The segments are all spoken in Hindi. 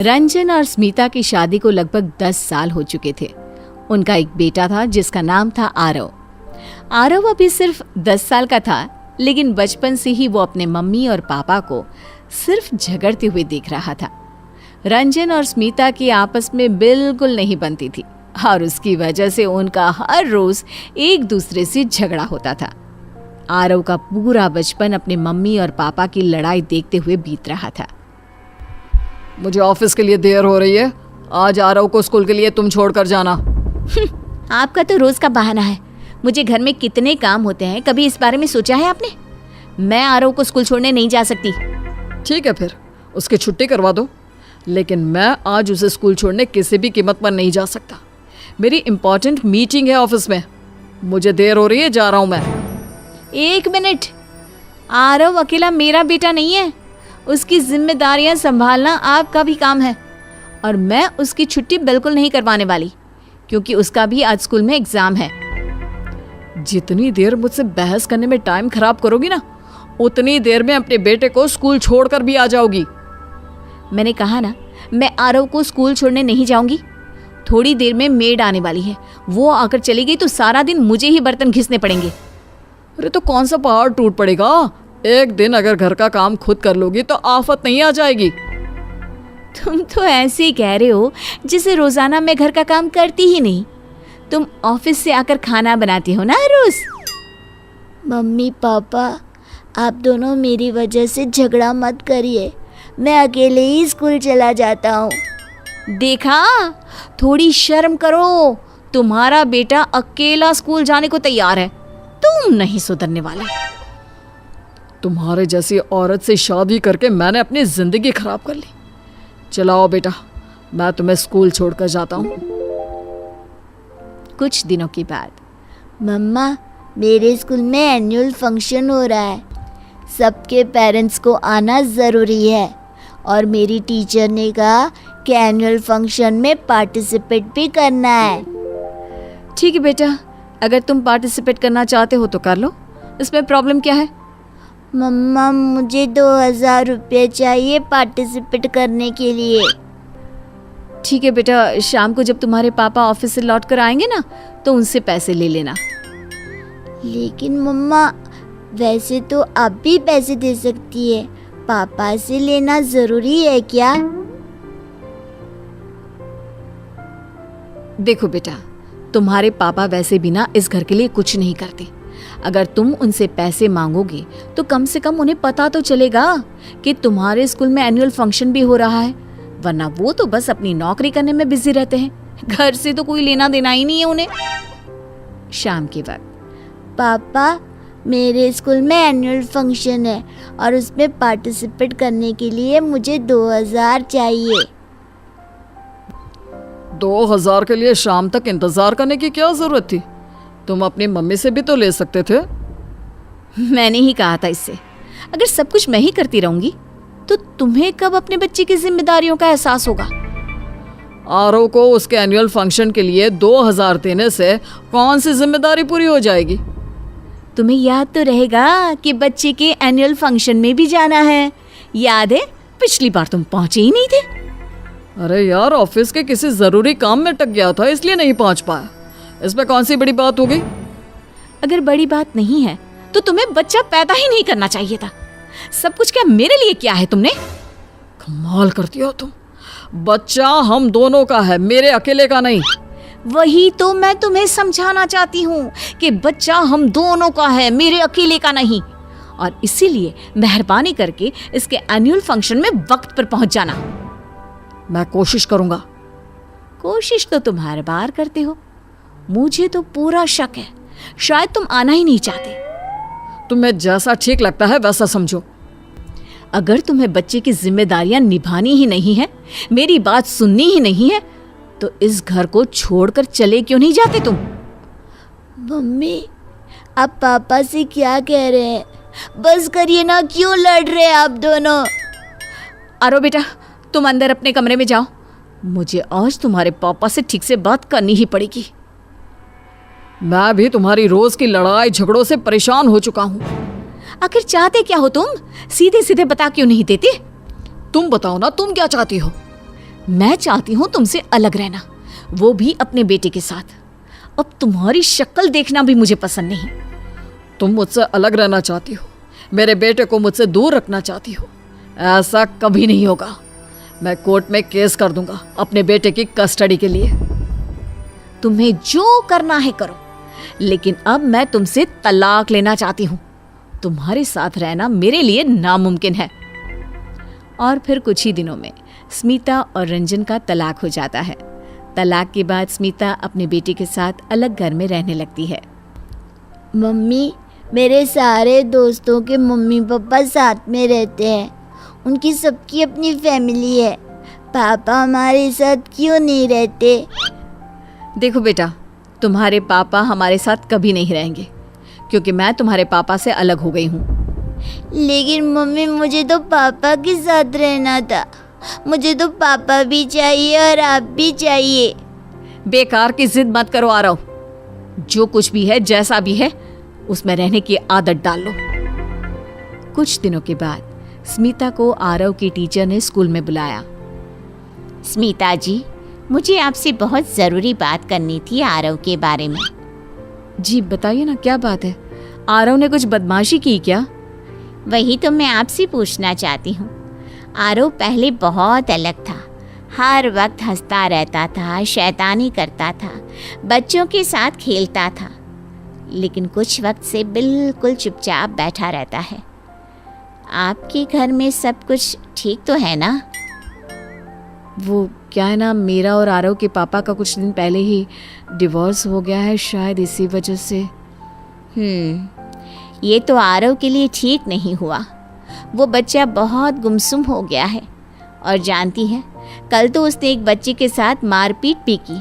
रंजन और स्मिता की शादी को लगभग 10 साल हो चुके थे। उनका एक बेटा था जिसका नाम था आरव। आरव अभी सिर्फ 10 साल का था, लेकिन बचपन से ही वो अपने मम्मी और पापा को सिर्फ झगड़ते हुए देख रहा था। रंजन और स्मिता की आपस में बिल्कुल नहीं बनती थी और उसकी वजह से उनका हर रोज एक दूसरे से झगड़ा होता था। आरव का पूरा बचपन अपने मम्मी और पापा की लड़ाई देखते हुए बीत रहा था। मुझे ऑफिस के लिए देर हो रही है, आज आरव को स्कूल के लिए तुम छोड़कर जाना। आपका तो रोज का बहाना है। मुझे घर में कितने काम होते हैं, कभी इस बारे में सोचा है आपने? मैं आरव को स्कूल छोड़ने नहीं जा सकती। ठीक है, फिर उसकी छुट्टी करवा दो, लेकिन मैं आज उसे स्कूल छोड़ने किसी भी कीमत पर नहीं जा सकता। मेरी इंपॉर्टेंट मीटिंग है ऑफिस में, मुझे देर हो रही है, जा रहा हूं मैं। 1 मिनट, आरव अकेला मेरा बेटा नहीं है, उसकी जिम्मेदारियां संभालना आपका भी काम है और मैं उसकी छुट्टी बिल्कुल नहीं करवाने वाली, क्योंकि उसका भी आज स्कूल में एग्जाम है। जितनी देर मुझसे बहस करने में टाइम खराब करोगी ना, उतनी देर में अपने बेटे को स्कूल छोड़कर भी आ जाओगी। मैंने कहा ना, मैं आरव को स्कूल छोड़ने नहीं जाऊंगी। थोड़ी देर में मेड आने वाली है, वो आकर चली गई तो सारा दिन मुझे ही बर्तन घिसने पड़ेंगे। अरे तो कौन सा पहाड़ टूट पड़ेगा? एक दिन अगर घर का काम खुद कर लोगी तो आफत नहीं आ जाएगी। तुम तो ऐसे ही कह रहे हो जिसे रोजाना मैं घर का काम करती ही नहीं। तुम ऑफिस से आकर खाना बनाती हो ना रोज। मम्मी पापा, आप दोनों मेरी वजह से झगड़ा मत करिए, मैं अकेले ही स्कूल चला जाता हूँ। देखा, थोड़ी शर्म करो। तुम्हारा बेटा अकेला स्कूल जाने को तैयार है, तुम नहीं सुधरने वाले। तुम्हारे जैसी औरत से शादी करके मैंने अपनी जिंदगी खराब कर ली। चलाओ बेटा, मैं तुम्हें स्कूल छोड़कर जाता हूँ। कुछ दिनों के बाद, मम्मा, मेरे स्कूल में एनुअल फंक्शन हो रहा है, सबके पेरेंट्स को आना ज़रूरी है और मेरी टीचर ने कहा कि एनुअल फंक्शन में पार्टिसिपेट भी करना है। ठीक है बेटा, अगर तुम पार्टिसिपेट करना चाहते हो तो कर लो, इसमें प्रॉब्लम क्या है? मम्मा, मुझे 2000 रुपये चाहिए पार्टिसिपेट करने के लिए। ठीक है बेटा, शाम को जब तुम्हारे पापा ऑफिस से लौट कर आएंगे ना, तो उनसे पैसे ले लेना। लेकिन मम्मा, वैसे तो आप भी पैसे दे सकती है, पापा से लेना ज़रूरी है क्या? देखो बेटा, तुम्हारे पापा वैसे भी ना इस घर के लिए कुछ नहीं करते। अगर तुम उनसे पैसे मांगोगे तो कम से कम उन्हें पता तो चलेगा कि तुम्हारे स्कूल में एनुअल फंक्शन भी हो रहा है, वरना वो तो बस अपनी नौकरी करने में बिजी रहते हैं। घर से तो कोई लेना देना ही नहीं है उन्हें। शाम के वक्त, पापा, मेरे स्कूल में एनुअल फंक्शन है और उसमें पार्टिसिपेट करने के लिए मुझे 2000 चाहिए। 2000 के लिए शाम तक इंतजार करने की क्या जरूरत थी? तुम अपनी मम्मी से भी तो ले सकते थे। मैंने ही कहा था इससे, अगर सब कुछ मैं ही करती रहूंगी तो तुम्हें कब अपने बच्चे की जिम्मेदारियों का एहसास होगा? आरव को उसके एनुअल फंक्शन के लिए 2000 देने से कौन सी जिम्मेदारी पूरी हो जाएगी? तुम्हें याद तो रहेगा कि बच्चे के एनुअल फंक्शन में भी जाना है। याद है, पिछली बार तुम पहुंचे ही नहीं थे। अरे यार, ऑफिस के किसी जरूरी काम में अटक गया था, इसलिए नहीं पहुंच पाया। इसमें कौन सी बड़ी बात हो गई? अगर बड़ी बात नहीं है तो तुम्हें बच्चा पैदा ही नहीं करना चाहिए था। सब कुछ क्या मेरे लिए किया है तुमने? कमाल करती हो तुम। बच्चा हम दोनों का है, मेरे अकेले का नहीं। वही तो मैं तुम्हें समझाना चाहती हूँ कि बच्चा हम दोनों का है, मेरे अकेले का नहीं। और इसीलिए मेहरबानी करके इसके एनुअल फंक्शन में वक्त पर पहुंच जाना। मैं कोशिश करूंगा। कोशिश तो तुम हर बार करते हो, मुझे तो पूरा शक है शायद तुम आना ही नहीं चाहते। तुम्हें जैसा ठीक लगता है वैसा समझो। अगर तुम्हें बच्चे की जिम्मेदारियां निभानी ही नहीं है, मेरी बात सुननी ही नहीं है, तो इस घर को छोड़कर चले क्यों नहीं जाते तुम? मम्मी, आप पापा से क्या कह रहे हैं? बस करिए ना, क्यों लड़ रहे हैं आप दोनों? आरो बेटा, तुम अंदर अपने कमरे में जाओ, मुझे आज तुम्हारे पापा से ठीक से बात करनी ही पड़ेगी। मैं भी तुम्हारी रोज की लड़ाई झगड़ों से परेशान हो चुका हूँ। आखिर चाहते क्या हो तुम? सीधे सीधे बता क्यों नहीं देते? तुम बताओ ना, तुम क्या चाहती हो? मैं चाहती हूँ तुमसे अलग रहना, वो भी अपने बेटे के साथ। अब तुम्हारी शक्ल देखना भी मुझे पसंद नहीं। तुम मुझसे अलग रहना चाहती हो, मेरे बेटे को मुझसे दूर रखना चाहती हो। ऐसा कभी नहीं होगा। मैं कोर्ट में केस कर दूंगा अपने बेटे की कस्टडी के लिए। तुम्हें जो करना है करो, लेकिन अब मैं तुमसे तलाक लेना चाहती हूँ। तुम्हारे साथ रहना मेरे लिए नामुमकिन है। और फिर कुछ ही दिनों में स्मिता और रंजन का तलाक हो जाता है। तलाक के बाद स्मिता अपने बेटे के साथ अलग घर में रहने लगती है। मम्मी, मेरे सारे दोस्तों के मम्मी पापा साथ में रहते हैं। उनकी सबकी अपनी फैमिली है। पापा हमारे साथ क्यों नहीं रहते? देखो बेटा, तुम्हारे पापा हमारे साथ कभी नहीं रहेंगे, क्योंकि मैं तुम्हारे पापा से अलग हो गई हूँ। लेकिन मम्मी, मुझे तो पापा के साथ रहना था। मुझे तो पापा भी चाहिए और आप भी चाहिए। बेकार की जिद मत करो आरव। जो कुछ भी है, जैसा भी है, उसमें रहने की आदत डाल लो। कुछ दिनों के बाद स्मिता को आरव की टीचर ने स्कूल में बुलाया। स्मिता जी, मुझे आपसे बहुत ज़रूरी बात करनी थी आरव के बारे में। जी बताइए ना, क्या बात है? आरव ने कुछ बदमाशी की क्या? वही तो मैं आपसे पूछना चाहती हूँ। आरव पहले बहुत अलग था। हर वक्त हंसता रहता था, शैतानी करता था, बच्चों के साथ खेलता था, लेकिन कुछ वक्त से बिल्कुल चुपचाप बैठा रहता है। आपके घर में सब कुछ ठीक तो है ना? वो क्या है ना, मेरा और आरव के पापा का कुछ दिन पहले ही डिवोर्स हो गया है, शायद इसी वजह से। ये तो आरव के लिए ठीक नहीं हुआ। वो बच्चा बहुत गुमसुम हो गया है। और जानती है, कल तो उसने एक बच्चे के साथ मारपीट भी की,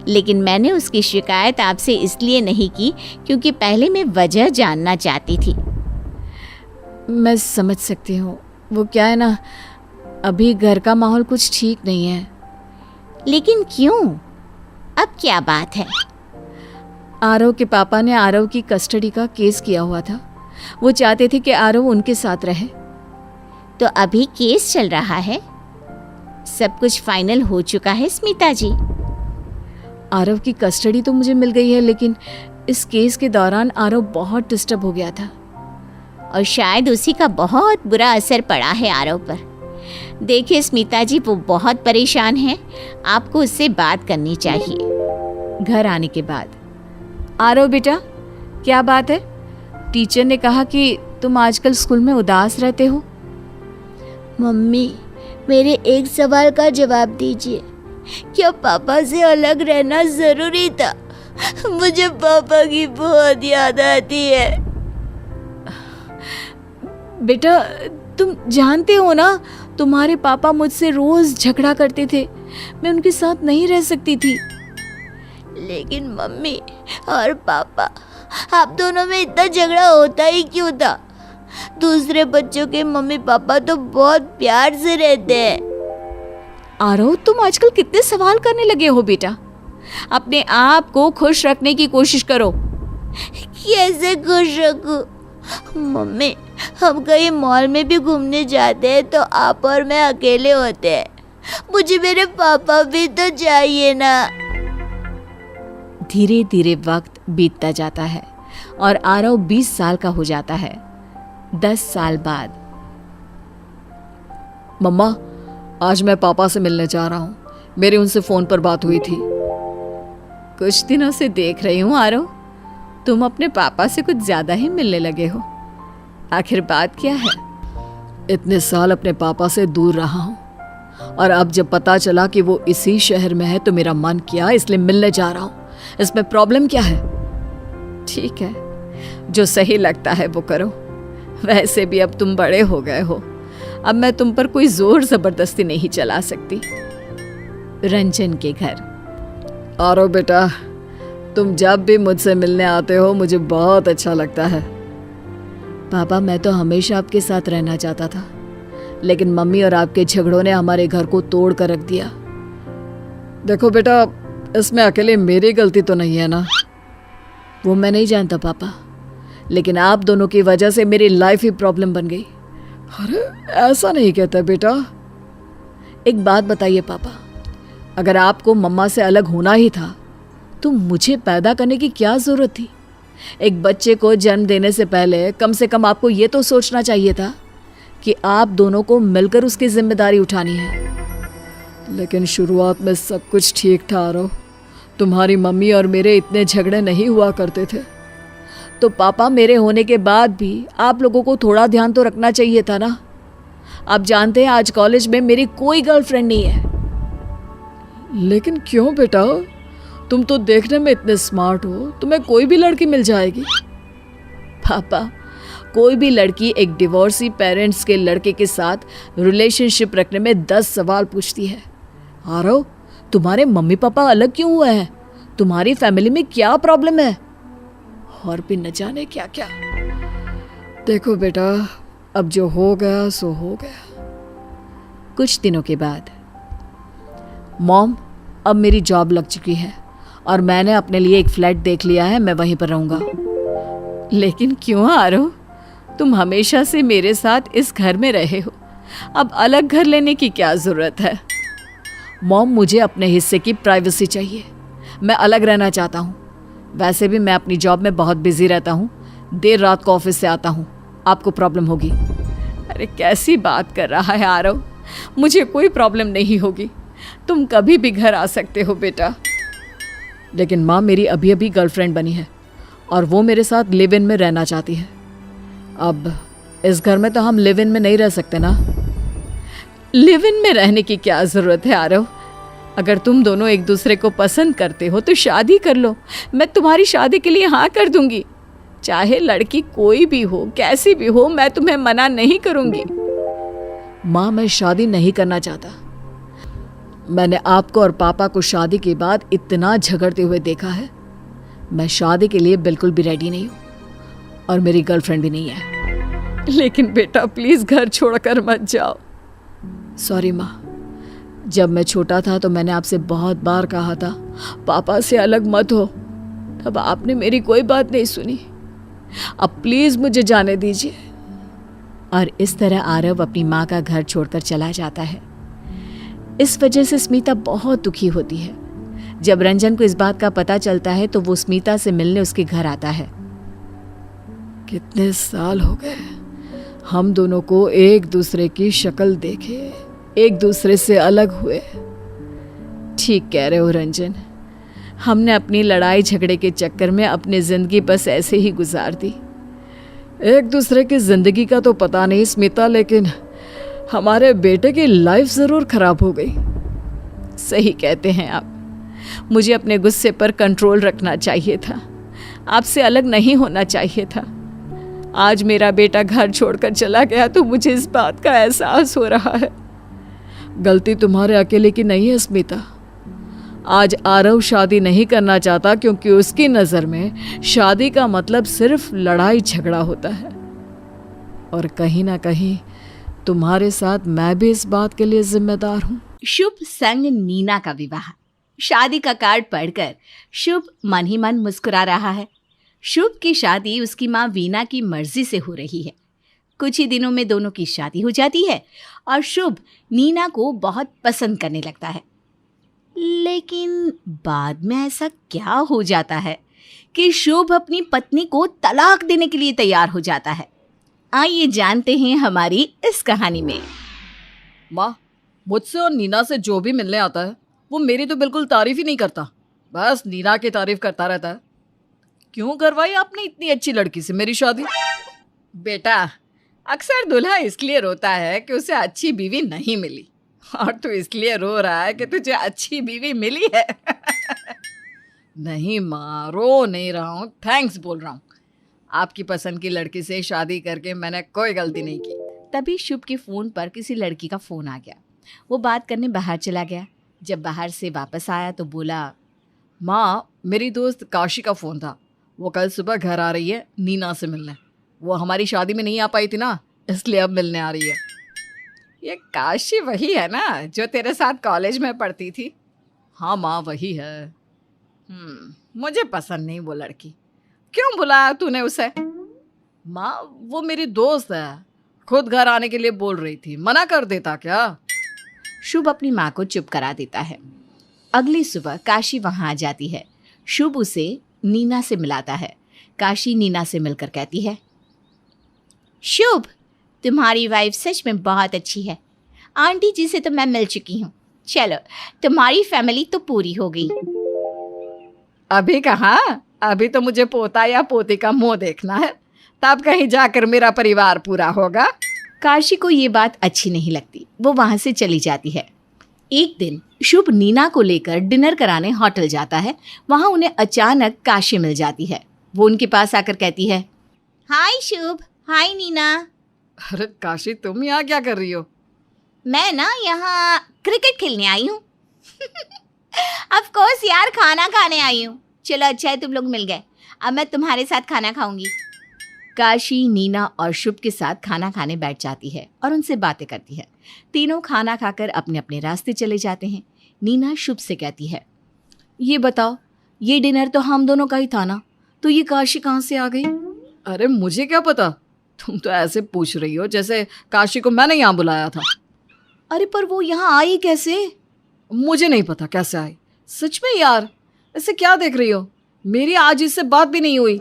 लेकिन मैंने उसकी शिकायत आपसे इसलिए नहीं की क्योंकि पहले मैं वजह जानना चाहती थी। मैं समझ सकती हूँ। वो क्या है ना, अभी घर का माहौल कुछ ठीक नहीं है। लेकिन क्यों? अब क्या बात है? आरव के पापा ने आरव की कस्टडी का केस किया हुआ था। वो चाहते थे कि आरव उनके साथ रहे। तो अभी केस चल रहा है? सब कुछ फाइनल हो चुका है स्मिता जी? आरव की कस्टडी तो मुझे मिल गई है, लेकिन इस केस के दौरान आरव बहुत डिस्टर्ब हो गया था। और शायद उसी का बहुत बुरा असर पड़ा है आरव पर। देखिए स्मिता जी, वो बहुत परेशान है। आपको उससे बात करनी चाहिए। घर आने के बाद, आरव बेटा, क्या बात है? टीचर ने कहा कि तुम आजकल स्कूल में उदास रहते हो। मम्मी, मेरे एक सवाल का जवाब दीजिए। क्या पापा से अलग रहना ज़रूरी था? मुझे पापा की बहुत याद आती है। बेटा, तुम जानते हो ना, तुम्हारे पापा मुझसे रोज झगड़ा करते थे। मैं उनके साथ नहीं रह सकती थी। लेकिन मम्मी और पापा, आप दोनों में इतना झगड़ा होता ही क्यों था? दूसरे बच्चों के मम्मी पापा तो बहुत प्यार से रहते हैं। आरव, तुम आजकल कितने सवाल करने लगे हो बेटा। अपने आप को खुश रखने की कोशिश करो। कैसे खुश रखूं? मम्मी, हम कहीं मॉल में भी घूमने जाते हैं तो आप और मैं अकेले होते हैं। मुझे मेरे पापा भी तो चाहिए ना। धीरे धीरे वक्त बीतता जाता है और आरव 20 साल का हो जाता है। 10 साल बाद, मम्मा, आज मैं पापा से मिलने जा रहा हूँ। मेरी उनसे फ़ोन पर बात हुई थी। कुछ दिनों से देख रही हूँ आरव, तुम अपने पापा से कुछ ज्यादा ही मिलने लगे हो। आखिर बात क्या है? इतने साल अपने पापा से दूर रहा हूँ, और अब जब पता चला कि वो इसी शहर में है तो मेरा मन किया, इसलिए मिलने जा रहा हूँ। इसमें प्रॉब्लम क्या है? ठीक है, जो सही लगता है वो करो। वैसे भी अब तुम बड़े हो गए हो, अब मैं तुम पर कोई जोर जबरदस्ती नहीं चला सकती। रंजन के घर। आरव बेटा, तुम जब भी मुझसे मिलने आते हो मुझे बहुत अच्छा लगता है। पापा, मैं तो हमेशा आपके साथ रहना चाहता था, लेकिन मम्मी और आपके झगड़ों ने हमारे घर को तोड़ कर रख दिया। देखो बेटा, इसमें अकेले मेरी गलती तो नहीं है ना। वो मैं नहीं जानता पापा, लेकिन आप दोनों की वजह से मेरी लाइफ ही प्रॉब्लम बन गई। अरे ऐसा नहीं कहता बेटा। एक बात बताइए पापा, अगर आपको मम्मा से अलग होना ही था तो मुझे पैदा करने की क्या ज़रूरत थी? एक बच्चे को जन्म देने से पहले कम से कम आपको ये तो सोचना चाहिए था कि आप दोनों को मिलकर उसकी जिम्मेदारी उठानी है। लेकिन शुरुआत में सब कुछ ठीक था आरव। तुम्हारी मम्मी और मेरे इतने झगड़े नहीं हुआ करते थे। तो पापा, मेरे होने के बाद भी आप लोगों को थोड़ा ध्यान तो रखना चाहिए था ना। आप जानते हैं आज कॉलेज में मेरी कोई गर्लफ्रेंड नहीं है। लेकिन क्यों बेटा, तुम तो देखने में इतने स्मार्ट हो, तुम्हें कोई भी लड़की मिल जाएगी। पापा, कोई भी लड़की एक डिवोर्सी पेरेंट्स के लड़के के साथ रिलेशनशिप रखने में 10 सवाल पूछती है। आरव, तुम्हारे मम्मी पापा अलग क्यों हुए हैं? तुम्हारी फैमिली में क्या प्रॉब्लम है? और भी न जाने क्या क्या। देखो बेटा, अब जो हो गया सो हो गया। कुछ दिनों के बाद, मॉम, अब मेरी जॉब लग चुकी है और मैंने अपने लिए एक फ्लैट देख लिया है, मैं वहीं पर रहूँगा। लेकिन क्यों आरव, तुम हमेशा से मेरे साथ इस घर में रहे हो, अब अलग घर लेने की क्या ज़रूरत है? मॉम, मुझे अपने हिस्से की प्राइवेसी चाहिए, मैं अलग रहना चाहता हूँ। वैसे भी मैं अपनी जॉब में बहुत बिजी रहता हूँ, देर रात को ऑफिस से आता हूँ, आपको प्रॉब्लम होगी। अरे कैसी बात कर रहा है आरव, मुझे कोई प्रॉब्लम नहीं होगी, तुम कभी भी घर आ सकते हो बेटा। लेकिन माँ, मेरी अभी अभी गर्लफ्रेंड बनी है और वो मेरे साथ लिव इन में रहना चाहती है। अब इस घर में तो हम लिव इन में नहीं रह सकते ना। लिव इन में रहने की क्या ज़रूरत है आरव? अगर तुम दोनों एक दूसरे को पसंद करते हो तो शादी कर लो, मैं तुम्हारी शादी के लिए हाँ कर दूंगी। चाहे लड़की कोई भी हो, कैसी भी हो, मैं तुम्हें मना नहीं करूंगी। माँ, मैं शादी नहीं करना चाहता। मैंने आपको और पापा को शादी के बाद इतना झगड़ते हुए देखा है। मैं शादी के लिए बिल्कुल भी रेडी नहीं हूँ और मेरी गर्लफ्रेंड भी नहीं है। लेकिन बेटा प्लीज़ घर छोड़कर मत जाओ। सॉरी माँ, जब मैं छोटा था तो मैंने आपसे बहुत बार कहा था पापा से अलग मत हो, तब आपने मेरी कोई बात नहीं सुनी। अब प्लीज़ मुझे जाने दीजिए। और इस तरह आरव अपनी माँ का घर छोड़कर चला जाता है। इस वजह से स्मिता बहुत दुखी होती है। जब रंजन को इस बात का पता चलता है तो वो स्मिता से मिलने उसके घर आता है। कितने साल हो गए हम दोनों को एक दूसरे की शक्ल देखे, एक दूसरे से अलग हुए। ठीक कह रहे हो रंजन, हमने अपनी लड़ाई झगड़े के चक्कर में अपनी जिंदगी बस ऐसे ही गुजार दी। एक दूसरे की जिंदगी का तो पता नहीं स्मिता, लेकिन हमारे बेटे की लाइफ ज़रूर खराब हो गई। सही कहते हैं आप, मुझे अपने गुस्से पर कंट्रोल रखना चाहिए था, आपसे अलग नहीं होना चाहिए था। आज मेरा बेटा घर छोड़कर चला गया तो मुझे इस बात का एहसास हो रहा है। गलती तुम्हारे अकेले की नहीं है स्मिता। आज आरव शादी नहीं करना चाहता क्योंकि उसकी नज़र में शादी का मतलब सिर्फ लड़ाई झगड़ा होता है। और कहीं ना कहीं तुम्हारे साथ मैं भी इस बात के लिए जिम्मेदार हूँ। शुभ संग नीना का विवाह। शादी का कार्ड पढ़कर शुभ मन ही मन मुस्कुरा रहा है। शुभ की शादी उसकी माँ वीना की मर्जी से हो रही है। कुछ ही दिनों में दोनों की शादी हो जाती है और शुभ नीना को बहुत पसंद करने लगता है। लेकिन बाद में ऐसा क्या हो जाता है कि शुभ अपनी पत्नी को तलाक देने के लिए तैयार हो जाता है। आइए जानते हैं हमारी इस कहानी में। माँ, मुझसे और नीना से जो भी मिलने आता है वो मेरी तो बिल्कुल तारीफ ही नहीं करता, बस नीना की तारीफ करता रहता है। क्यों करवाई आपने इतनी अच्छी लड़की से मेरी शादी? बेटा, अक्सर दूल्हा इसलिए रोता है कि उसे अच्छी बीवी नहीं मिली, और तू इसलिए रो रहा है कि तुझे अच्छी बीवी मिली है। नहीं माँ, रो नहीं रहा हूँ, थैंक्स बोल रहा हूँ। आपकी पसंद की लड़की से शादी करके मैंने कोई गलती नहीं की। तभी शुभ के फ़ोन पर किसी लड़की का फ़ोन आ गया। वो बात करने बाहर चला गया। जब बाहर से वापस आया तो बोला, माँ, मेरी दोस्त काशी का फ़ोन था, वो कल सुबह घर आ रही है नीना से मिलने। वो हमारी शादी में नहीं आ पाई थी ना, इसलिए अब मिलने आ रही है। ये काशी वही है ना जो तेरे साथ कॉलेज में पढ़ती थी? हाँ माँ, वही है। मुझे पसंद नहीं वो लड़की। क्यों बुलाया तूने उसे? माँ, वो मेरी दोस्त है, खुद घर आने के लिए बोल रही थी, मना कर देता क्या? शुभ अपनी माँ को चुप करा देता है। अगली सुबह काशी वहाँ आ जाती है। शुभ उसे नीना से मिलाता है। काशी नीना से मिलकर कहती है, शुभ, तुम्हारी वाइफ सच में बहुत अच्छी है। आंटी जी से तो मैं मिल चुकी हूँ। चलो, तुम्हारी फैमिली तो पूरी हो गई। अभी कहाँ, अभी तो मुझे पोता या पोती का मुंह देखना है, तब कहीं जाकर मेरा परिवार पूरा होगा। काशी को ये बात अच्छी नहीं लगती। वो वहाँ से चली जाती है। एक दिन शुभ नीना को लेकर डिनर कराने होटल जाता है। वहाँ उन्हें अचानक काशी मिल जाती है। वो उनके पास आकर कहती है, हाय शुभ, हाय नीना। अरे काशी, तुम यहाँ क्या कर रही हो? मैं ना यहाँ क्रिकेट खेलने आई हूँ। ऑफ कोर्स यार, खाना खाने आई हूँ। चलो अच्छा है तुम लोग मिल गए, अब मैं तुम्हारे साथ खाना खाऊंगी। काशी नीना और शुभ के साथ खाना खाने बैठ जाती है और उनसे बातें करती है। तीनों खाना खाकर अपने अपने रास्ते चले जाते हैं। नीना शुभ से कहती है, ये बताओ, ये डिनर तो हम दोनों का ही था ना, तो ये काशी कहाँ से आ गई? अरे मुझे क्या पता, तुम तो ऐसे पूछ रही हो जैसे काशी को मैंने यहाँ बुलाया था। अरे पर वो यहाँ आई कैसे? मुझे नहीं पता कैसे आई। सच में यार, ऐसे क्या देख रही हो? मेरी आज इससे बात भी नहीं हुई।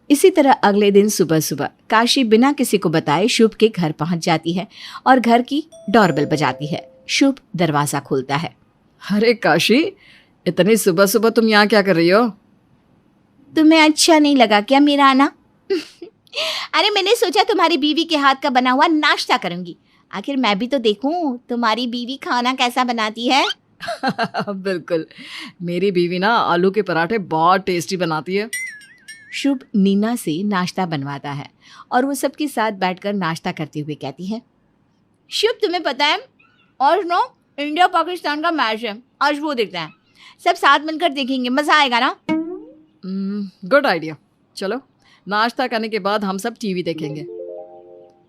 इसी तरह अगले दिन सुबह सुबह काशी बिना किसी को बताए शुभ के घर पहुंच जाती है और घर की डोरबेल बजाती है। शुभ दरवाजा खोलता है। अरे काशी, इतनी सुबह सुबह तुम यहाँ क्या कर रही हो? तुम्हें अच्छा नहीं लगा क्या मेरा आना? अरे मैंने सोचा तुम्हारी बीवी के हाथ का बना हुआ नाश्ता करूंगी। आखिर मैं भी तो देखूं तुम्हारी बीवी खाना कैसा बनाती है। बिल्कुल, मेरी बीवी ना आलू के पराठे बहुत टेस्टी बनाती है। शुभ नीना से नाश्ता बनवाता है और वो सबके साथ बैठकर नाश्ता करते हुए कहती है, शुभ, तुम्हें पता है और नो इंडिया पाकिस्तान का मैच है, आज वो देखता है। सब साथ मिलकर देखेंगे, मजा आएगा ना। Good idea. चलो, नाश्ता करने के बाद हम सब टीवी देखेंगे।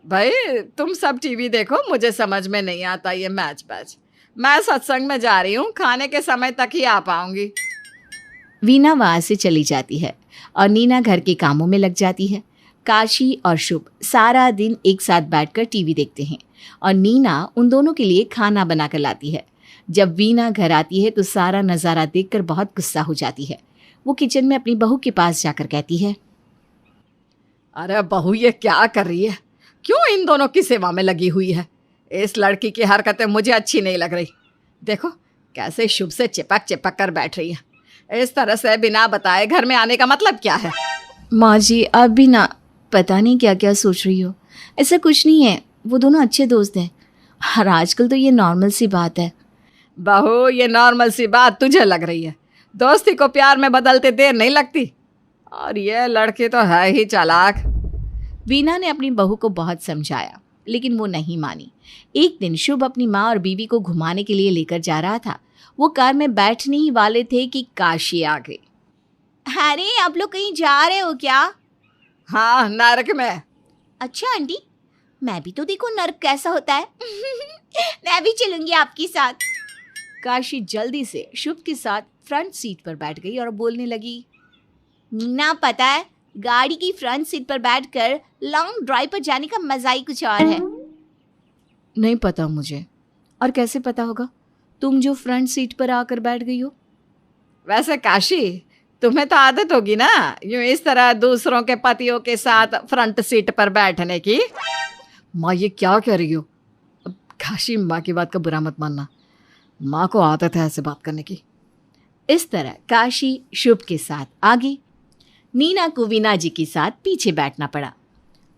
भाई तुम सब टीवी देखो, मुझे समझ में नहीं आता ये मैच बैच। मैं सत्संग में जा रही हूँ, खाने के समय तक ही आ पाऊंगी। वीना वहाँ से चली जाती है और नीना घर के कामों में लग जाती है। काशी और शुभ सारा दिन एक साथ बैठकर टीवी देखते हैं और नीना उन दोनों के लिए खाना बनाकर लाती है। जब वीना घर आती है तो सारा नज़ारा देखकर बहुत गुस्सा हो जाती है। वो किचन में अपनी बहू के पास जाकर कहती है, अरे बहू, ये क्या कर रही है? क्यों इन दोनों की सेवा में लगी हुई है? इस लड़की की हरकतें मुझे अच्छी नहीं लग रही। देखो कैसे शुभ से चिपक चिपक कर बैठ रही है। इस तरह से बिना बताए घर में आने का मतलब क्या है? माँ जी, आप भी ना पता नहीं क्या क्या सोच रही हो। ऐसा कुछ नहीं है, वो दोनों अच्छे दोस्त हैं और आजकल तो ये नॉर्मल सी बात है। बहू, ये नॉर्मल सी बात तुझे लग रही है। दोस्ती को प्यार में बदलते देर नहीं लगती। और ये लड़की तो है ही चालाक। वीना ने अपनी बहू को बहुत समझाया लेकिन वो नहीं मानी। एक दिन शुभ अपनी माँ और बीवी को घुमाने के लिए लेकर जा रहा था। वो कार में बैठने ही वाले थे कि काशी आ गई। अरे आप लोग कहीं जा रहे हो क्या? हाँ, नरक में। अच्छा आंटी, मैं भी तो देखो नर्क कैसा होता है। मैं भी चलूंगी आपके साथ। काशी जल्दी से शुभ के साथ फ्रंट सीट पर बैठ गई और बोलने लगी, नीना, पता है गाड़ी की फ्रंट सीट पर बैठकर लॉन्ग ड्राइव पर जाने का मजा ही कुछ और है। नहीं पता मुझे। और कैसे पता होगा, तुम जो फ्रंट सीट पर आकर बैठ गई हो? वैसे काशी, तुम्हें तो आदत होगी ना यूं इस तरह दूसरों के पतियों के साथ फ्रंट सीट पर बैठने की। माँ, ये क्या कह रही हो? अब काशी, माँ की बात का बुरा मत मानना। माँ को आदत है ऐसे बात करने की। इस तरह काशी शुभ के साथ आगे, नीना को वीना जी के साथ पीछे बैठना पड़ा।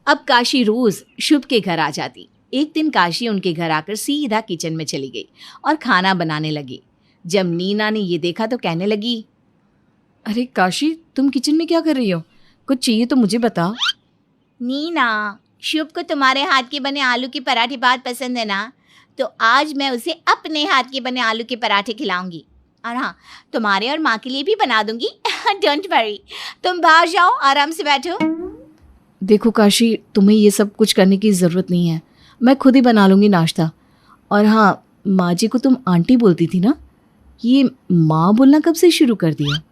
अब काशी रोज शुभ के घर आ जाती। एक दिन काशी उनके घर आकर सीधा किचन में चली गई और खाना बनाने लगी। जब नीना ने ये देखा तो कहने लगी, अरे काशी, तुम किचन में क्या कर रही हो? कुछ चाहिए तो मुझे बता। नीना, शुभ को तुम्हारे हाथ के बने आलू के पराठे बहुत पसंद है ना, तो आज मैं उसे अपने हाथ के बने आलू के पराठे खिलाऊंगी। और हाँ, तुम्हारे और माँ के लिए भी बना दूंगी। डोंट वरी, तुम बाहर जाओ, आराम से बैठो। देखो काशी, तुम्हें ये सब कुछ करने की ज़रूरत नहीं है। मैं खुद ही बना लूँगी नाश्ता। और हाँ, माँ जी को तुम आंटी बोलती थी ना, ये माँ बोलना कब से शुरू कर दिया?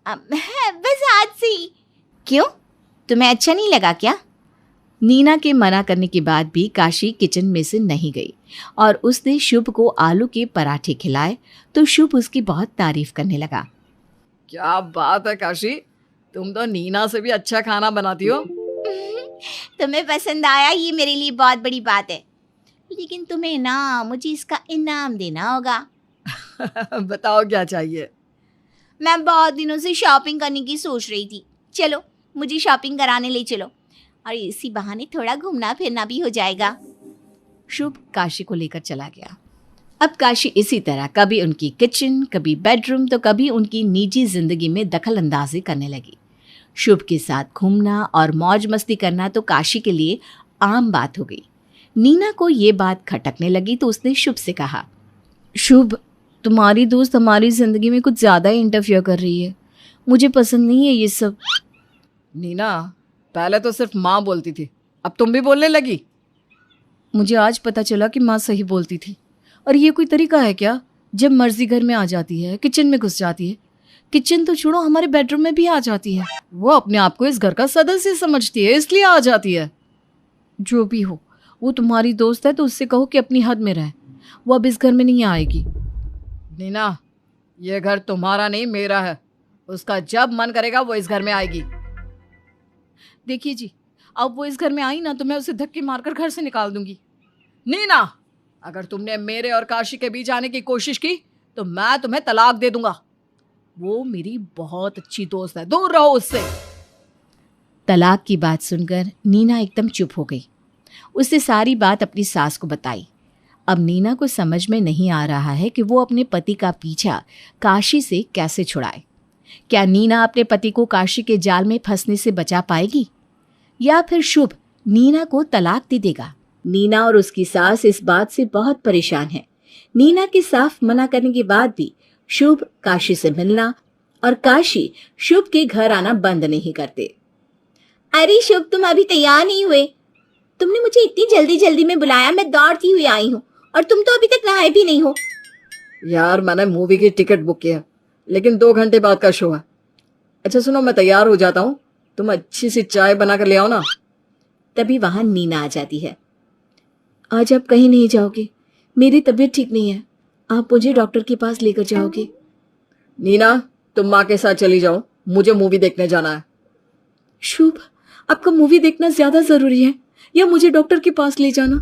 बस आज से ही। क्यों, तुम्हें अच्छा नहीं लगा क्या? नीना के मना करने के बाद भी काशी किचन में से नहीं गई और उसने शुभ को आलू के पराठे खिलाए तो शुभ उसकी बहुत तारीफ करने लगा। क्या बात है काशी, तुम तो नीना से भी अच्छा खाना बनाती हो। तुम्हें पसंद आया ये मेरे लिए बहुत बड़ी बात है, लेकिन तुम्हें ना मुझे इसका इनाम देना होगा। बताओ क्या चाहिए। मैं बहुत दिनों से शॉपिंग करने की सोच रही थी, चलो मुझे शॉपिंग कराने ले चलो, और इसी बहाने थोड़ा घूमना फिरना भी हो जाएगा। शुभ काशी को लेकर चला गया। अब काशी इसी तरह कभी उनकी किचन, कभी बेडरूम, तो कभी उनकी निजी जिंदगी में दखल अंदाजी करने लगी। शुभ के साथ घूमना और मौज मस्ती करना तो काशी के लिए आम बात हो गई। नीना को ये बात खटकने लगी तो उसने शुभ से कहा, शुभ, तुम्हारी दोस्त हमारी जिंदगी में कुछ ज़्यादा ही इंटरफियर कर रही है, मुझे पसंद नहीं है ये सब। नीना, पहले तो सिर्फ माँ बोलती थी, अब तुम भी बोलने लगी। मुझे आज पता चला कि माँ सही बोलती थी। और ये कोई तरीका है क्या? जब मर्जी घर में आ जाती है, किचन में घुस जाती है, किचन तो छोड़ो हमारे बेडरूम में भी आ जाती है। वो अपने आप को इस घर का सदस्य समझती है, इसलिए आ जाती है। जो भी हो, वो तुम्हारी दोस्त है तो उससे कहो कि अपनी हद में रहे, वो अब इस घर में नहीं आएगी। नीना, ये घर तुम्हारा नहीं मेरा है, उसका जब मन करेगा वो इस घर में आएगी। देखिए जी, अब वो इस घर में आई ना तो मैं उसे धक्के मारकर घर से निकाल दूंगी। नीना, अगर तुमने मेरे और काशी के बीच आने की कोशिश की तो मैं तुम्हें तलाक दे दूंगा। वो मेरी बहुत अच्छी दोस्त है, दूर रहो उससे। तलाक की बात सुनकर नीना एकदम चुप हो गई। उसने सारी बात अपनी सास को बताई। अब नीना को समझ में नहीं आ रहा है कि वो अपने पति का पीछा काशी से कैसे छुड़ाए। क्या नीना अपने पति को काशी के जाल में फंसने से बचा पाएगी, या फिर शुभ नीना को तलाक दे देगा? नीना और उसकी सास इस बात से बहुत परेशान है। नीना के साफ मना करने के बाद भी शुभ काशी से मिलना और काशी शुभ के घर आना बंद नहीं करते। अरे शुभ, तुम अभी तैयार नहीं हुए? तुमने मुझे इतनी जल्दी जल्दी में बुलाया, मैं दौड़ती हुई आई हूँ, और तुम तो अभी तक नहाए भी नहीं हो। यार, मैंने मूवी की टिकट बुक किया, लेकिन 2 घंटे बाद का शो है। अच्छा सुनो, मैं तैयार हो जाता हूँ, तुम अच्छी सी चाय बना कर ले आओ ना। तभी वहां नीना आ जाती है। आज आप कहीं नहीं जाओगे, मेरी तबीयत ठीक नहीं है, आप मुझे डॉक्टर के पास लेकर जाओगे। नीना, तुम माँ के साथ चली जाओ, मुझे मूवी देखने जाना है। शुभ, आपका मूवी देखना ज्यादा जरूरी है या मुझे डॉक्टर के पास ले जाना?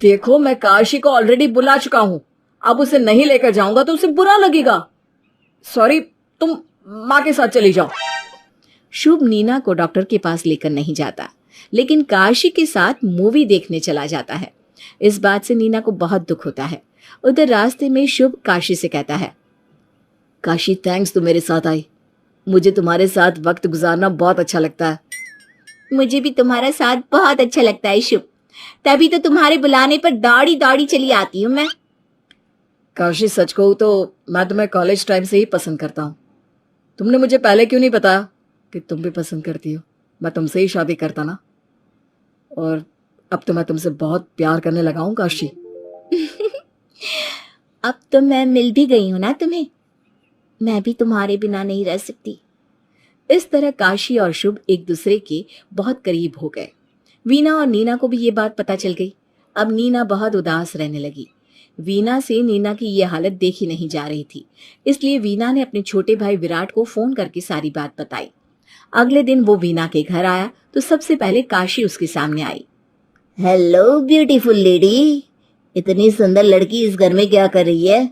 देखो, मैं काशी को ऑलरेडी बुला चुका हूँ, अब उसे नहीं लेकर जाऊंगा तो उसे बुरा लगेगा। सॉरी, तुम माँ के साथ चली जाओ। शुभ नीना को डॉक्टर के पास लेकर नहीं जाता, लेकिन काशी के साथ मूवी देखने चला जाता है। इस बात से नीना को बहुत दुख होता है। उधर रास्ते में शुभ काशी से कहता है, काशी, थैंक्स तू मेरे साथ आई, मुझे तुम्हारे साथ वक्त गुजारना बहुत अच्छा लगता है। मुझे भी तुम्हारा साथ बहुत अच्छा लगता है शुभ, तभी तो तुम्हारे बुलाने पर दौड़ी दौड़ी चली आती हूँ मैं। काशी, सच कहूँ तो मैं तुम्हें कॉलेज टाइम से ही पसंद करता हूँ। तुमने मुझे पहले क्यों नहीं बताया कि तुम भी पसंद करती हो? मैं तुमसे ही शादी करता ना। और अब तो मैं तुमसे बहुत प्यार करने लगा हूँ काशी। अब तो मैं मिल भी गई हूँ ना तुम्हें, मैं भी तुम्हारे बिना नहीं रह सकती। इस तरह काशी और शुभ एक दूसरे के बहुत करीब हो गए। वीना और नीना को भी ये बात पता चल गई। अब नीना बहुत उदास रहने लगी। वीना से नीना की ये हालत देखी नहीं जा रही थी, इसलिए वीना ने अपने छोटे भाई विराट को फोन करके सारी बात बताई। अगले दिन वो वीना के घर आया तो सबसे पहले काशी उसके सामने आई। हेलो ब्यूटीफुल लेडी, इतनी सुंदर लड़की इस घर में क्या कर रही है?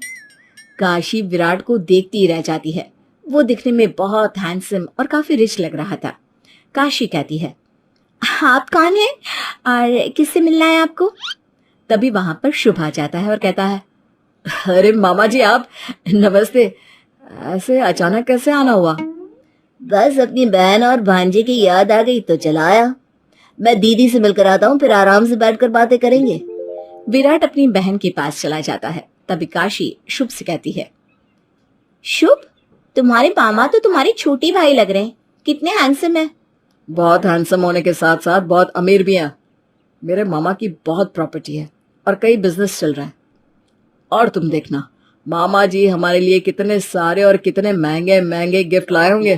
काशी विराट को देखती ही रह जाती है। वो दिखने में बहुत हैंडसम और काफी रिच लग रहा था। काशी कहती है, आप कौन हैं और किससे मिलना है आपको? तभी वहां पर शुभ आ जाता है और कहता है, अरे मामा जी, आप नमस्ते, ऐसे अचानक कैसे आना हुआ? बस अपनी बहन और भांजे की याद आ गई तो चला आया। मैं दीदी से मिलकर आता हूँ, फिर आराम से बैठकर बातें करेंगे। विराट अपनी बहन के पास चला जाता है। तभी काशी शुभ से कहती है, शुभ, तुम्हारे मामा तो तुम्हारे छोटे भाई लग रहे हैं, कितने हैंडसम है। बहुत हैंडसम होने के साथ साथ बहुत अमीर भी हैं। मेरे मामा की बहुत प्रॉपर्टी है और कई बिजनेस चल रहा है। और तुम देखना, मामा जी हमारे लिए कितने सारे और कितने महंगे महंगे गिफ्ट लाए होंगे।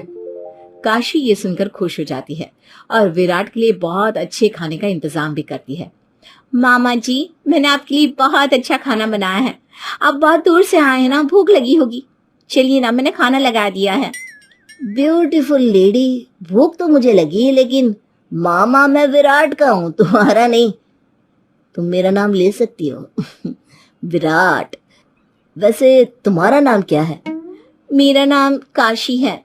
काशी ये सुनकर खुश हो जाती है और विराट के लिए बहुत अच्छे खाने का इंतजाम भी करती है। मामा जी, मैंने आपके लिए बहुत अच्छा खाना बनाया है। आप बहुत दूर से आए हैं ना, भूख लगी होगी। चलिए ना, मैंने खाना लगा दिया है। ब्यूटीफुल लेडी, भूख तो मुझे लगी है, लेकिन मामा मैं विराट का हूँ, तुम्हारा नहीं। तुम मेरा नाम ले सकती हो विराट। वैसे तुम्हारा नाम क्या है? मेरा नाम काशी है।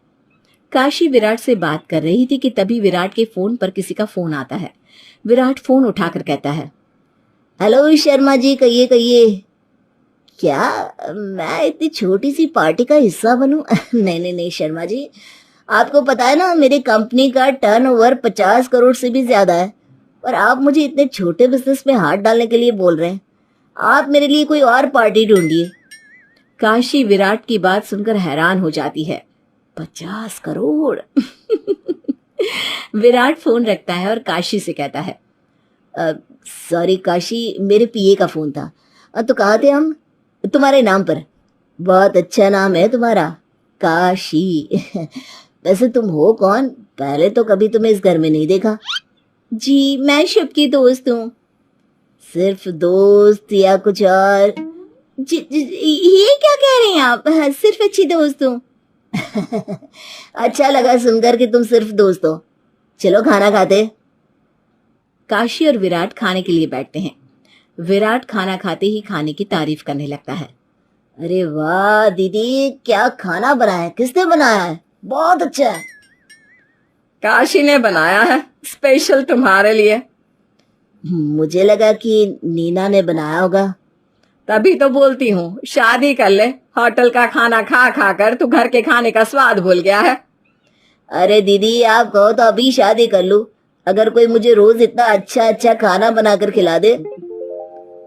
काशी विराट से बात कर रही थी कि तभी विराट के फोन पर किसी का फोन आता है। विराट फोन उठाकर कहता है, हेलो शर्मा जी, कहिए कहिए। क्या मैं इतनी छोटी सी पार्टी का हिस्सा बनूं? नहीं नहीं नहीं शर्मा जी, आपको पता है ना मेरी कंपनी का टर्नओवर 50 करोड़ से भी ज्यादा है, और आप मुझे इतने छोटे बिजनेस में हाथ डालने के लिए बोल रहे हैं। आप मेरे लिए कोई और पार्टी ढूंढिए। काशी विराट की बात सुनकर हैरान हो जाती है। 50 करोड़ विराट फोन रखता है और काशी से कहता है, सॉरी काशी, मेरे पीए का फोन था। तो कहाँ थे हम? तुम्हारे नाम पर। बहुत अच्छा नाम है तुम्हारा, काशी। वैसे तुम हो कौन? पहले तो कभी तुम्हें इस घर में नहीं देखा। जी, मैं शुभ की दोस्त हूँ। सिर्फ दोस्त या कुछ और? ये क्या कह रहे हैं आप? सिर्फ अच्छी दोस्त हूँ। अच्छा लगा सुनकर कि तुम सिर्फ दोस्त हो। चलो खाना खाते। काशी और विराट खाने के लिए बैठते हैं। विराट खाना खाते ही खाने की तारीफ करने लगता है। अरे वाह दीदी, क्या खाना बनाया है? किसने बनाया है? बहुत अच्छा है। काशी ने बनाया है, स्पेशल तुम्हारे लिए। मुझे लगा कि नीना ने बनाया होगा। तभी तो बोलती हूँ शादी कर ले। होटल का खाना खा खा कर तू घर के खाने का स्वाद भूल गया है। अरे दीदी, आप कहो तो अभी शादी कर लूं, अगर कोई मुझे रोज इतना अच्छा अच्छा खाना बनाकर खिला दे।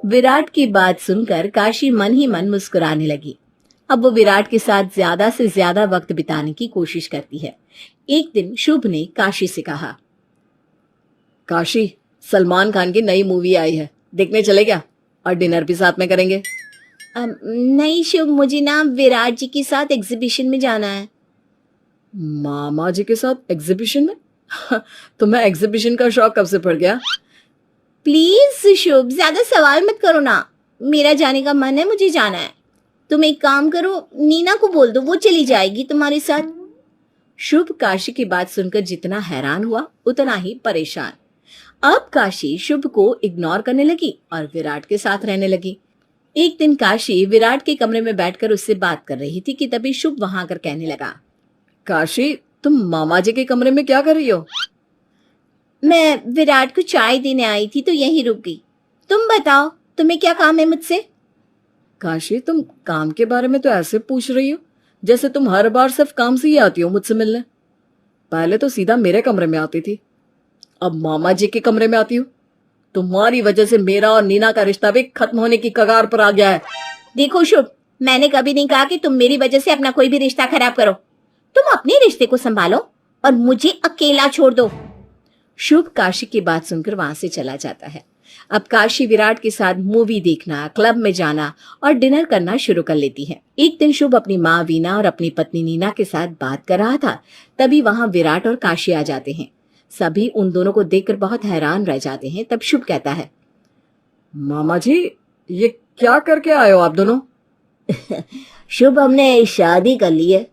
विराट की बात सुनकर काशी मन ही मन मुस्कुराने लगी। अब वो विराट के साथ ज्यादा से ज्यादा वक्त बिताने की कोशिश करती है। एक दिन शुभ ने काशी से कहा, काशी, सलमान खान की नई मूवी आई है, देखने चले क्या? और डिनर भी साथ में करेंगे। नहीं शुभ, मुझे ना विराट जी के साथ एग्जीबिशन में जाना है। मामा जी के साथ एग्जीबिशन में? तुम्हें एग्जीबिशन का शौक कब से पड़ गया? प्लीज शुभ, ज्यादा सवाल मत करो ना। मेरा जाने का मन है, मुझे जाना है। तुम एक काम करो, नीना को बोल दो, वो चली जाएगी तुम्हारे साथ। शुभ काशी की बात सुनकर जितना हैरान हुआ उतना ही परेशान। अब काशी शुभ को इग्नोर करने लगी और विराट के साथ रहने लगी। एक दिन काशी विराट के कमरे में बैठकर उससे बात कर रही थी कि तभी शुभ वहां आकर कहने लगा, काशी, तुम मामा जी के कमरे में क्या कर रही हो? मैं विराट को चाय देने आई थी तो यहीं रुक गई। तुम बताओ, तुम्हें क्या काम है मुझसे? काशी, तुम काम के बारे में तो ऐसे पूछ रही हो जैसे तुम हर बार सिर्फ काम से ही आती हो मुझसे मिलने। पहले तो सीधा मेरे कमरे में आती थी, अब मामा जी के कमरे में आती हूँ। तुम्हारी वजह से मेरा और नीना का रिश्ता भी खत्म होने की कगार पर आ गया है। देखो शुभ, मैंने कभी नहीं कहा कि तुम मेरी वजह से अपना कोई भी रिश्ता खराब करो। तुम अपने रिश्ते को संभालो और मुझे अकेला छोड़ दो। शुभ काशी की बात सुनकर वहां से चला जाता है। अब काशी विराट के साथ मूवी देखना, क्लब में जाना और डिनर करना शुरू कर लेती है। एक दिन शुभ अपनी माँ वीना और अपनी पत्नी नीना के साथ बात कर रहा था, तभी वहां विराट और काशी आ जाते हैं। सभी उन दोनों को देखकर बहुत हैरान रह जाते हैं। तब शुभ कहता है, मामा जी, ये क्या करके आए हो आप दोनों? शुभ, हमने शादी कर ली है।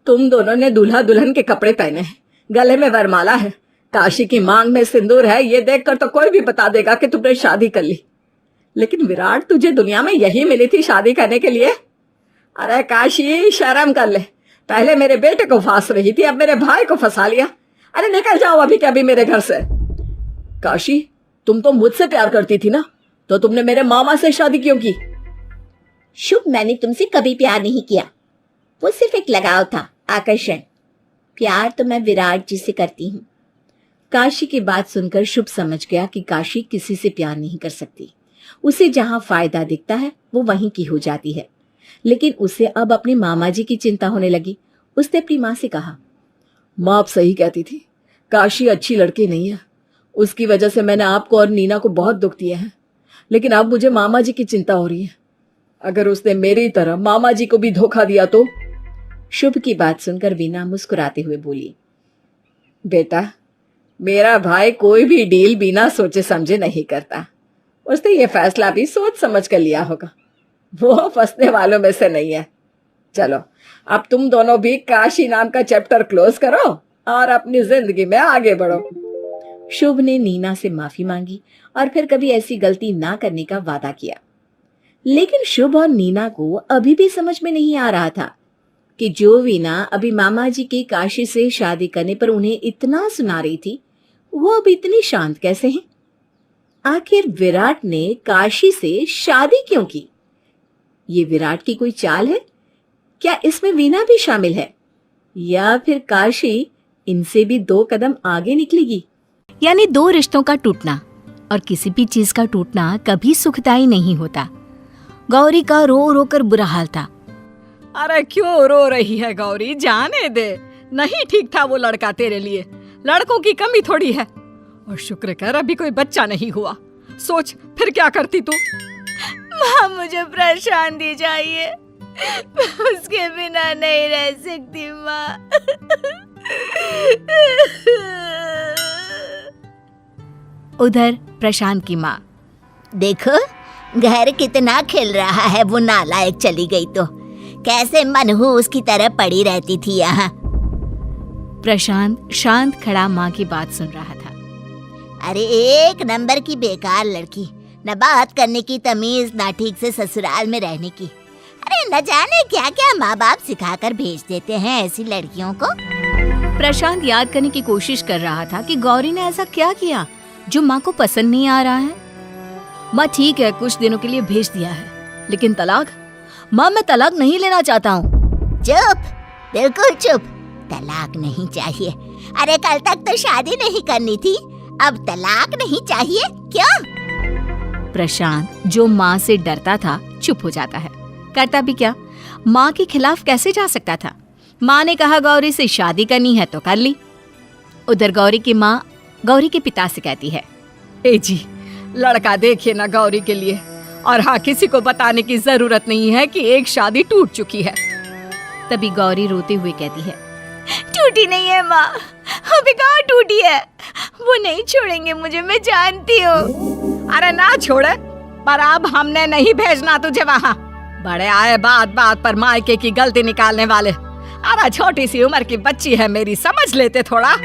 तुम दोनों ने दूल्हा दुल्हन के कपड़े पहने हैं, गले में वरमाला है, काशी की मांग में सिंदूर है। ये देखकर तो कोई भी बता देगा कि तुमने शादी कर ली। लेकिन विराट, तुझे दुनिया में यही मिली थी शादी करने के लिए? अरे काशी, शर्म कर ले। पहले मेरे बेटे को फांस रही थी, अब मेरे भाई को फंसा लिया। अरे निकल जाओ अभी के अभी मेरे घर से। काशी, तुम तो मुझसे प्यार करती थी ना, तो तुमने मेरे मामा से शादी क्यों की? शुभ, मैंने तुमसे कभी प्यार नहीं किया, वो सिर्फ एक लगाव था, आकर्षण। प्यार तो मैं विराट जी से करती हूँ। काशी की बात सुनकर शुभ समझ गया कि काशी किसी से प्यार नहीं कर सकती। उसे जहां फायदा दिखता है वो वहीं की हो जाती है। लेकिन उसे अब अपने मामा जी की चिंता होने लगी। उसने अपनी माँ से कहा, माँ आप सही कहती थी, काशी अच्छी लड़की नहीं है। उसकी वजह से मैंने आपको और नीना को बहुत दुख दिया है। लेकिन अब मुझे मामा जी की चिंता हो रही है। अगर उसने मेरी तरह मामा जी को भी धोखा दिया तो? शुभ की बात सुनकर वीना मुस्कुराते हुए बोली, बेटा, मेरा भाई कोई भी डील बिना सोचे समझे नहीं करता। उसने ये फैसला भी सोच समझ कर लिया होगा। वो फंसने वालों में से नहीं है। चलो, अब तुम दोनों भी काशी नाम का चैप्टर क्लोज करो और अपनी जिंदगी में आगे बढ़ो। शुभ ने नीना से माफी मांगी और फिर कभी ऐसी गलती ना करने का वादा किया। लेकिन शुभ और नीना को अभी भी समझ में नहीं आ रहा था कि जो वीना अभी मामा जी के काशी से शादी करने पर उन्हें इतना सुना रही थी, वो अब इतनी शांत कैसे हैं? आखिर विराट ने काशी से शादी क्यों की? ये विराट की कोई चाल है? क्या इसमें वीना भी शामिल है? या फिर काशी इनसे भी 2 कदम आगे निकलेगी? यानी 2 रिश्तों का टूटना, और किसी भी चीज का टूटना कभी सुखदायी नहीं होता। गौरी का रो रो कर बुरा हाल था। अरे क्यों रो रही है गौरी, जाने दे। नहीं ठीक था वो लड़का तेरे लिए। लड़कों की कमी थोड़ी है। और शुक्र कर अभी कोई बच्चा नहीं हुआ। सोच फिर क्या करती तू। माँ, मुझे प्रशांत ही चाहिए। उसके बिना नहीं रह सकती माँ। उधर प्रशांत की माँ, देखो घर कितना खिल रहा है, वो नालायक चली गई तो कैसे मनहूस की तरह पड़ी रहती थी यहाँ। प्रशांत शांत खड़ा माँ की बात सुन रहा था। अरे एक नंबर की बेकार लड़की, न बात करने की तमीज, ना ठीक से ससुराल में रहने की। अरे न जाने क्या क्या माँ बाप सिखाकर भेज देते हैं ऐसी लड़कियों को। प्रशांत याद करने की कोशिश कर रहा था कि गौरी ने ऐसा क्या किया जो माँ को पसंद नहीं आ रहा है। माँ ठीक है, कुछ दिनों के लिए भेज दिया है, लेकिन तलाक? माँ, मैं तलाक नहीं लेना चाहता हूँ। चुप, बिल्कुल चुप। तलाक नहीं चाहिए। अरे कल तक तो शादी नहीं करनी थी, अब तलाक नहीं चाहिए क्यों? प्रशांत जो माँ से डरता था चुप हो जाता है। करता भी क्या, माँ के खिलाफ कैसे जा सकता था। माँ ने कहा गौरी से शादी करनी है तो कर ली। उधर गौरी की माँ गौरी के पिता से कहती है, ए जी, लड़का देखिए ना गौरी के लिए। और हाँ, किसी को बताने की जरूरत नहीं है कि एक शादी टूट चुकी है। तभी गौरी रोते हुए कहती है, टूटी नहीं है माँ, अभी कहाँ टूटी है। वो नहीं छोड़ेंगे मुझे, मैं जानती हूँ। अरे ना छोड़े, पर अब हमने नहीं भेजना तुझे वहाँ। बड़े आए बात बात पर मायके की गलती निकालने वाले। अरे छोटी सी उम्र की बच्ची है मेरी, समझ लेते थोड़ा।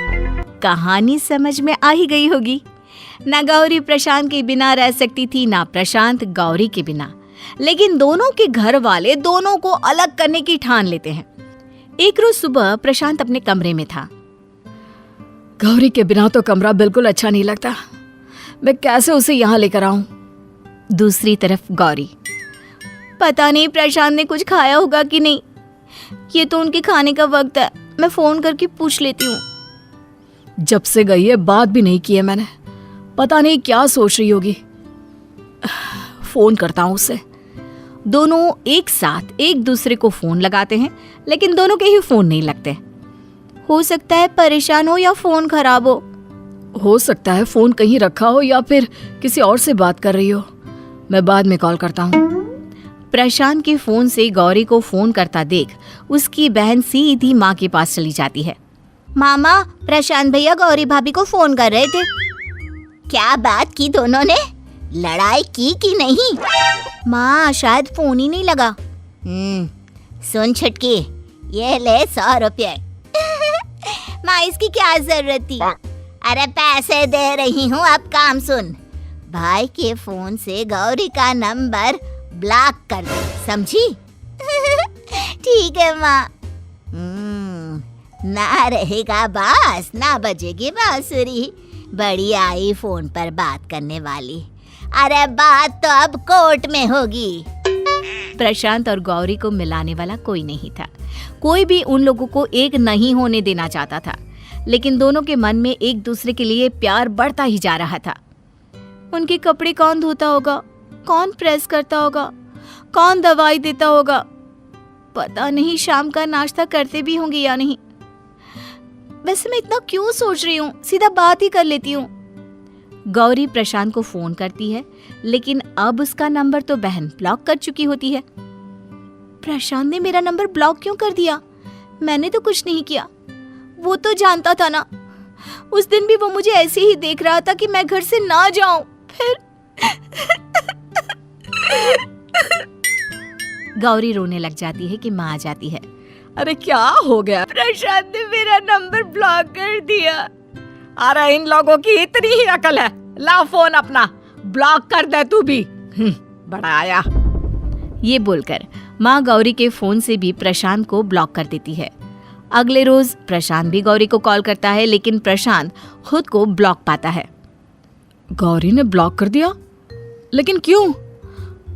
कहानी समझ में आ ही गई होगी। ना गौरी प्रशांत के बिना रह सकती थी, ना प्रशांत गौरी के बिना। लेकिन दोनों के घर वाले दोनों को अलग करने की ठान लेते हैं। एक रोज सुबह प्रशांत अपने कमरे में था। गौरी के बिना तो कमरा बिल्कुल अच्छा नहीं लगता। मैं कैसे उसे यहाँ लेकर आऊं? दूसरी तरफ गौरी, पता नहीं प्रशांत ने कुछ खाया होगा कि नहीं। ये तो उनके खाने का वक्त है, मैं फोन करके पूछ लेती हूँ। जब से गई है बात भी नहीं की है मैंने। पता नहीं क्या सोच रही होगी। फोन करता हूँ उसे। दोनों एक साथ एक दूसरे को फोन लगाते हैं, लेकिन दोनों के ही फोन नहीं लगते। हो सकता है परेशान हो या फोन खराब हो सकता है फोन कहीं रखा हो या फिर किसी और से बात कर रही हो। मैं बाद में कॉल करता हूँ। प्रशांत के फोन से गौरी को फोन करता देख उसकी बहन सीधी माँ के पास चली जाती है। मामा, प्रशांत भैया गौरी भाभी को फोन कर रहे थे। क्या बात की दोनों ने? लड़ाई की कि नहीं? माँ, शायद फोन ही नहीं लगा। सुन छुटकी, ये ले 100 रुपये। माँ, इसकी क्या जरूरत थी? अरे पैसे दे रही हूँ, अब काम सुन। भाई के फोन से गौरी का नंबर ब्लॉक कर दे, समझी? ठीक है माँ। ना रहेगा बांस, ना बजेगी बांसुरी। बड़ी आई फोन पर बात करने वाली। अरे बात तो अब कोर्ट में होगी। प्रशांत और गौरी को मिलाने वाला कोई नहीं था। कोई भी उन लोगों को एक नहीं होने देना चाहता था, लेकिन दोनों के मन में एक दूसरे के लिए प्यार बढ़ता ही जा रहा था। उनके कपड़े कौन धोता होगा, कौन प्रेस करता होगा, कौन दवाई देता होगा, पता नहीं शाम का नाश्ता करते भी होंगे या नहीं। वैसे मैं इतना क्यों सोच रही हूँ, सीधा बात ही कर लेती हूँ। गौरी प्रशांत को फोन करती है, लेकिन अब उसका नंबर तो बहन ब्लॉक कर चुकी होती है। प्रशांत ने मेरा नंबर ब्लॉक क्यों कर दिया? मैंने तो कुछ नहीं किया, वो तो जानता था ना। उस दिन भी वो मुझे ऐसे ही देख रहा था कि मैं घर से ना जाऊं। फिर गौरी रोने लग जाती है कि माँ आ जाती है। अरे क्या हो गया? प्रशांत ने मेरा नंबर ब्लॉक कर दिया। अरे इन लोगों की इतनी ही अकल है, ला फोन अपना, ब्लॉक कर दे तू भी। बड़ा आया। ये बोलकर माँ गौरी के फोन से भी प्रशांत को ब्लॉक कर देती है। अगले रोज प्रशांत भी गौरी को कॉल करता है, लेकिन प्रशांत खुद को ब्लॉक पाता है। गौरी ने ब्लॉक कर दिया? लेकिन क्यों?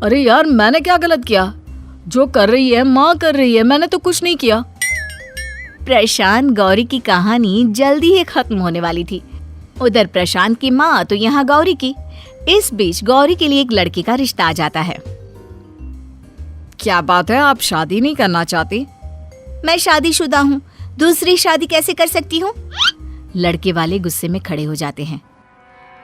अरे यार, मैंने क्या गलत किया? जो कर रही है माँ कर रही है, मैंने तो कुछ नहीं किया। प्रशांत गौरी की कहानी जल्दी ही खत्म होने वाली थी। उधर प्रशांत की माँ तो यहाँ गौरी की। इस बीच गौरी के लिए एक लड़के का रिश्ता आ जाता है। क्या बात है, आप शादी नहीं करना चाहती? मैं शादीशुदा हूँ, दूसरी शादी कैसे कर सकती हूँ? लड़के वाले गुस्से में खड़े हो जाते हैं।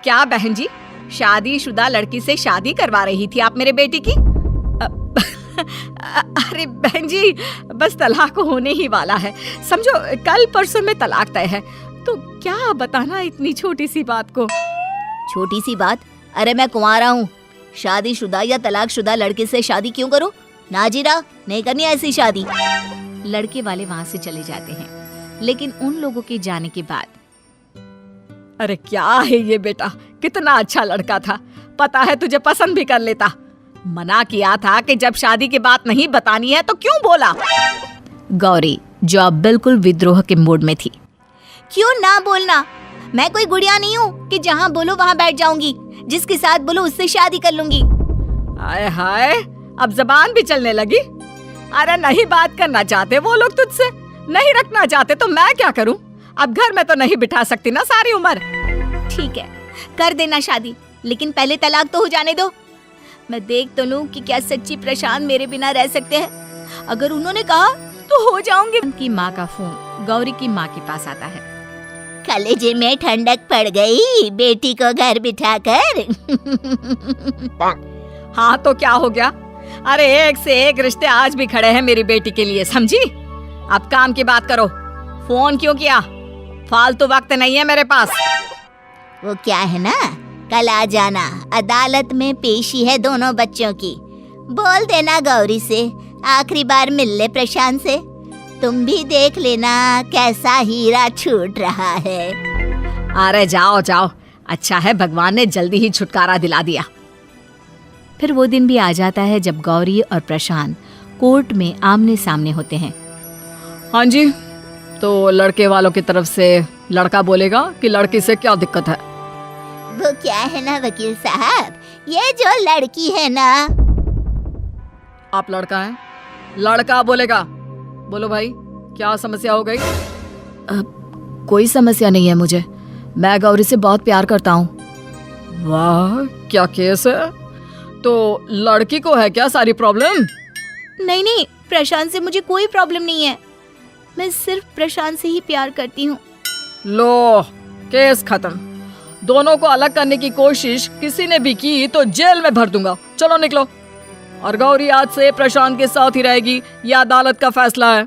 क्या बहन जी, शादीशुदा लड़की से शादी करवा रही थी आप मेरे बेटे की? अरे बहन जी, बस तलाक होने ही वाला है, समझो कल परसों में तलाक तय है, तो क्या बताना इतनी छोटी सी बात को। छोटी सी बात? अरे मैं कुंवारा हूँ, शादीशुदा या तलाकशुदा लड़के से शादी क्यों करूँ? नाजीरा, नहीं करनी ऐसी शादी। लड़के वाले वहाँ से चले जाते हैं, लेकिन उन लोगों के जाने के बाद। अरे क्या है ये बेटा, कितना अच्छा लड़का था, पता है तुझे पसंद भी कर लेता। मना किया था कि जब शादी की बात नहीं बतानी है तो क्यों बोला? गौरी जो अब बिल्कुल विद्रोह के मूड में थी। क्यों ना बोलना? मैं कोई गुड़िया नहीं हूँ कि जहाँ बोलो वहाँ बैठ जाऊंगी, जिसके साथ बोलो उससे शादी कर लूंगी। हाय हाय, अब जबान भी चलने लगी। अरे नहीं बात करना चाहते वो लोग तुझसे, नहीं रखना चाहते तो मैं क्या करूं? अब घर में तो नहीं बिठा सकती ना सारी उम्र। ठीक है, कर देना शादी, लेकिन पहले तलाक तो हो जाने दो। मैं देख तो लूं कि क्या सच्ची प्रशांत मेरे बिना रह सकते हैं। अगर उन्होंने कहा तो हो जाऊंगी। उनकी माँ का फोन गौरी की माँ के पास आता है। कलेजे में ठंडक पड़ गई बेटी को घर बिठाकर। हाँ तो क्या हो गया? अरे एक से एक रिश्ते आज भी खड़े हैं मेरी बेटी के लिए, समझी? अब काम की बात करो। फोन क्यों किया? फालतू वक्त नहीं है मेरे पास। वो क्या है ना, कल आ जाना, अदालत में पेशी है दोनों बच्चों की। बोल देना गौरी से आखिरी बार मिल ले प्रशांत से। तुम भी देख लेना कैसा हीरा छूट रहा है। अरे जाओ जाओ, अच्छा है भगवान ने जल्दी ही छुटकारा दिला दिया। फिर वो दिन भी आ जाता है जब गौरी और प्रशांत कोर्ट में आमने सामने होते हैं। हाँ जी, तो लड़के वालों की तरफ से लड़का बोलेगा कि लड़की से क्या दिक्कत है। वो क्या है ना वकील साहब, ये जो लड़की है ना। आप लड़का हैं? लड़का बोलेगा। बोलो भाई, क्या समस्या हो गई? कोई समस्या नहीं है मुझे, मैं गौरी से बहुत प्यार करता हूँ। वाह, क्या केस है? तो लड़की को है क्या सारी प्रॉब्लम? नहीं नहीं, प्रशांत से मुझे कोई प्रॉब्लम नहीं है, मैं सिर्फ प्रशांत से ही प्यार करती हूँ। लो, केस खत्म। दोनों को अलग करने की कोशिश किसी ने भी की तो जेल में भर दूंगा। चलो निकलो। और गौरी आज से प्रशांत के साथ ही रहेगी, यह अदालत का फैसला है।